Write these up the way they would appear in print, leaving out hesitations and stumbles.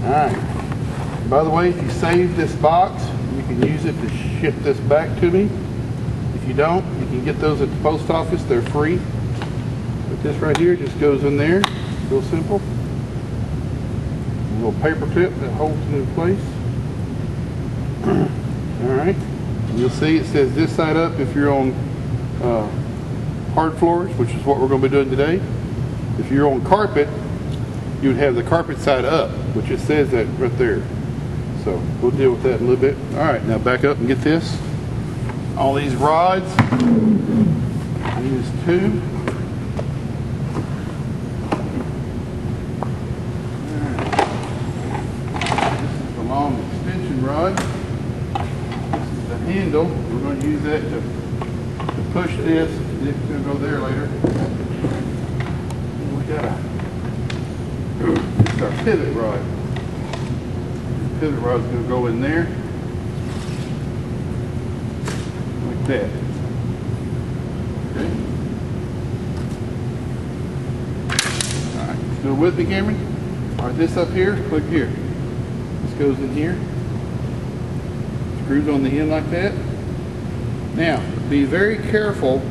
Alright. By the way, if you save this box, you can use it to ship this back to me. If you don't, you can get those at the post office. They're free. But this right here just goes in there. Real simple. A little paper clip that holds it in place. Alright. You'll see it says this side up if you're on hard floors, which is what we're going to be doing today. If you're on carpet, you would have the carpet side up, which it says that right there. So we'll deal with that in a little bit. Alright, now back up and get this. All these rods, I use 2. This is the long extension rod. This is the handle. We're going to use that to push this. It's going to go there later. And we got this is our pivot rod. This pivot rod is going to go in there. Like that. Okay. Alright, still with me, Cameron? Alright, this up here, look here. This goes in here. Screws on the end like that. Now, be very careful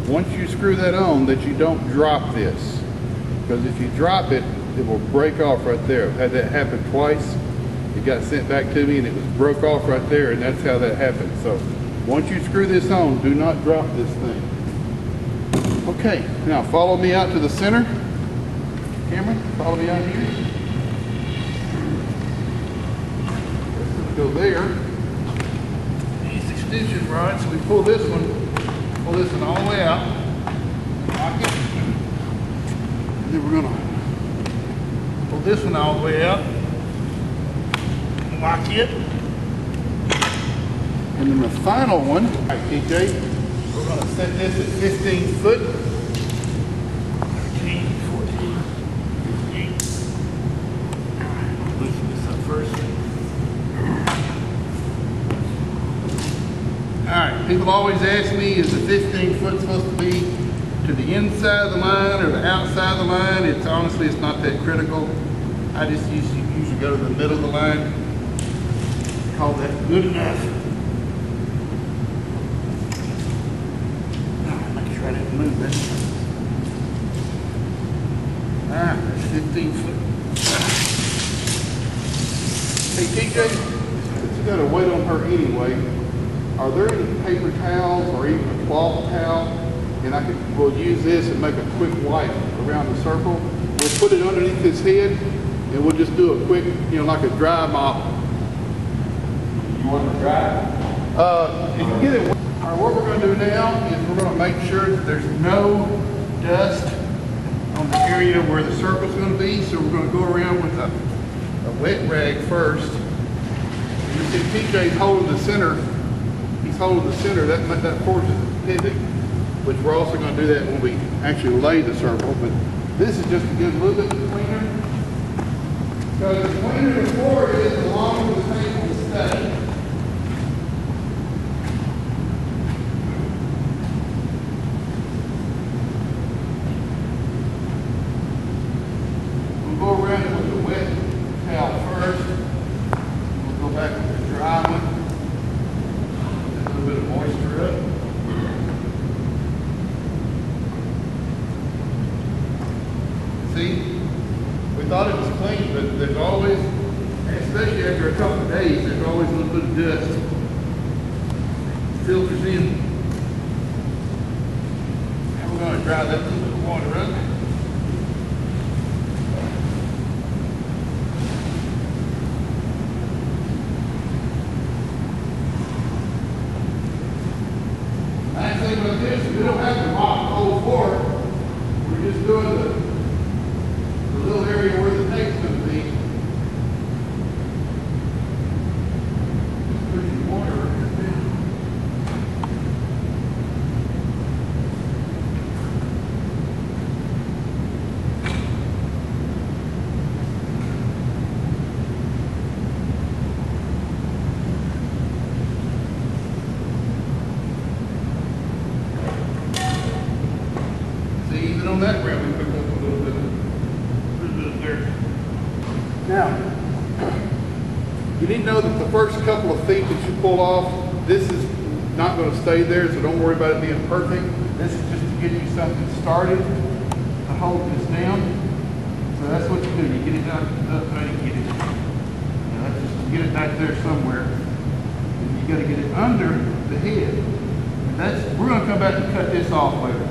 once you screw that on that you don't drop this. Because if you drop it, it will break off right there. I've had that happen twice. It got sent back to me and it was broke off right there, and that's how that happened. So once you screw this on, do not drop this thing. Okay, now follow me out to the center. Cameron, follow me out here. This is going to go there. These extension rods, we pull this one all the way out. Lock it. And then we're going to pull this one all the way out. Lock it. And then the final one, all right, TJ, we're going to set this at 15 foot. 13, 14, 15. All right, loosen this up first. All right, people always ask me, is the 15 foot supposed to be to the inside of the line or the outside of the line? It's honestly, it's not that critical. I just usually go to the middle of the line. Call that good enough. Try to move this. Alright, that's 15 foot. Hey TJ, since you got a weight on her anyway, are there any paper towels or even a cloth towel? And we'll use this and make a quick wipe around the circle. We'll put it underneath his head and we'll just do a quick, like a dry mop. You want to dry? If you get it. All right, what we're going to do now is we're going to make sure that there's no dust on the area where the circle's going to be. So we're going to go around with a wet rag first. And you see TJ's holding the center. He's holding the center. That forces it to pivot, which we're also going to do that when we actually lay the circle. But this is just to get a little bit cleaner. Because the cleaner the floor is, the longer the thing will stay. Go around it with the wet towel first. We'll go back with the dry one. Get a little bit of moisture up. See? We thought it was clean, but there's always, especially after a couple of days, there's always a little bit of dust. Filters in. And we're going to dry that little bit of water up. With this, we don't have to mop the whole floor. We're just doing the little area where the tape's going to be. Just pushing water right there. On that ground, we picked up a little bit of dirt. Now, You need to know that the first couple of feet that you pull off, this is not going to stay there, so don't worry about it being perfect. This is just to get you something started, to hold this down. So that's what you do. You get it up, try to get it. That's just to get it back there somewhere. And you got to get it under the head. And we're going to come back and cut this off later.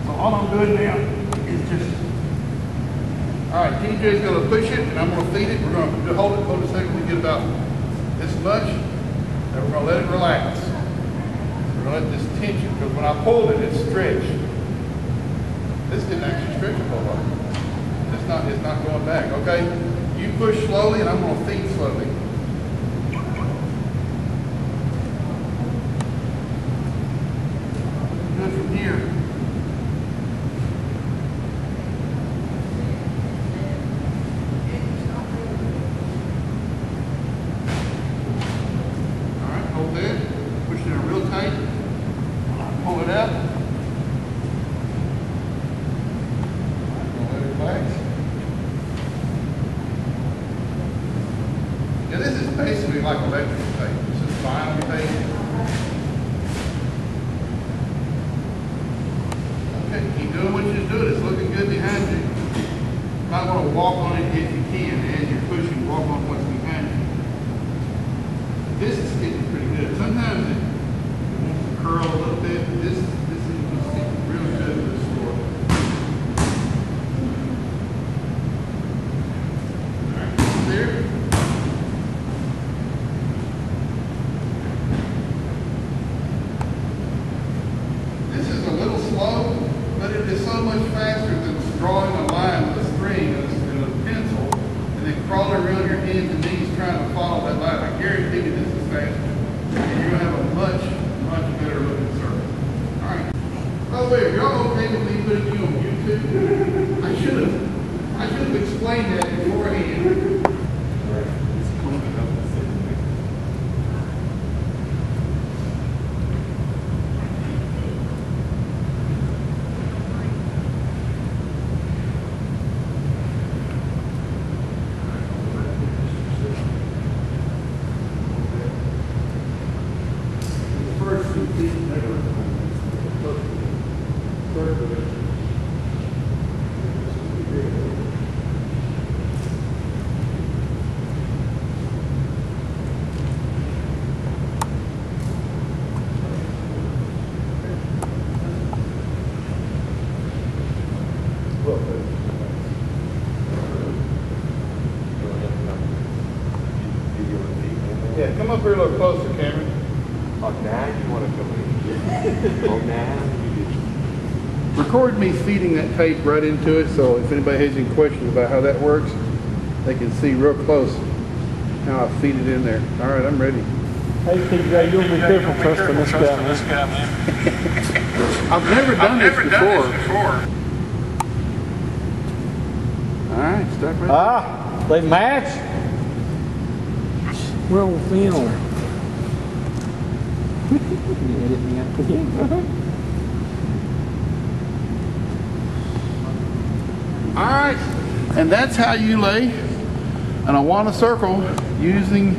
So all I'm doing now is just, all right, TJ's going to push it and I'm going to feed it. We're going to hold it for a second. We get about this much, and we're going to let it relax. We're going to let this tension, because when I pulled it, it stretched. This didn't actually stretch a whole lot. It's not going back, okay? You push slowly and I'm going to feed slowly. Good from here. Alright, hold that. Push it in real tight. Pull it out. Let it relax. Now this is basically like electrical tape. This is vinyl tape. Okay, keep doing what you're doing. It's looking good behind you. You might want to walk on it if you can. As you're pushing, walk on what's behind you. This is sticking pretty good. Sometimes it wants to curl a little bit. This is sticking really good with this floor. Alright, there. This is a little slow, but it is so much faster than drawing a line with a string and a pencil and then crawling around your hands and knees trying to follow that line. I guarantee you this is faster. And you're going to have a much, much better looking circle. Alright. By the way, are y'all okay with me putting you on YouTube? I should have explained that beforehand. Yeah, come up here a little closer, Cameron. Oh, now you want to come in. Oh, now you do. Record me feeding that tape right into it, so if anybody has any questions about how that works, they can see real close how I feed it in there. All right, I'm ready. Hey, TJ, you'll be careful trusting this guy, man. I've never done this before. All right, stop right there. Ah, they match? Well, film. All right, and that's how you lay an Awana circle using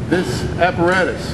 this apparatus.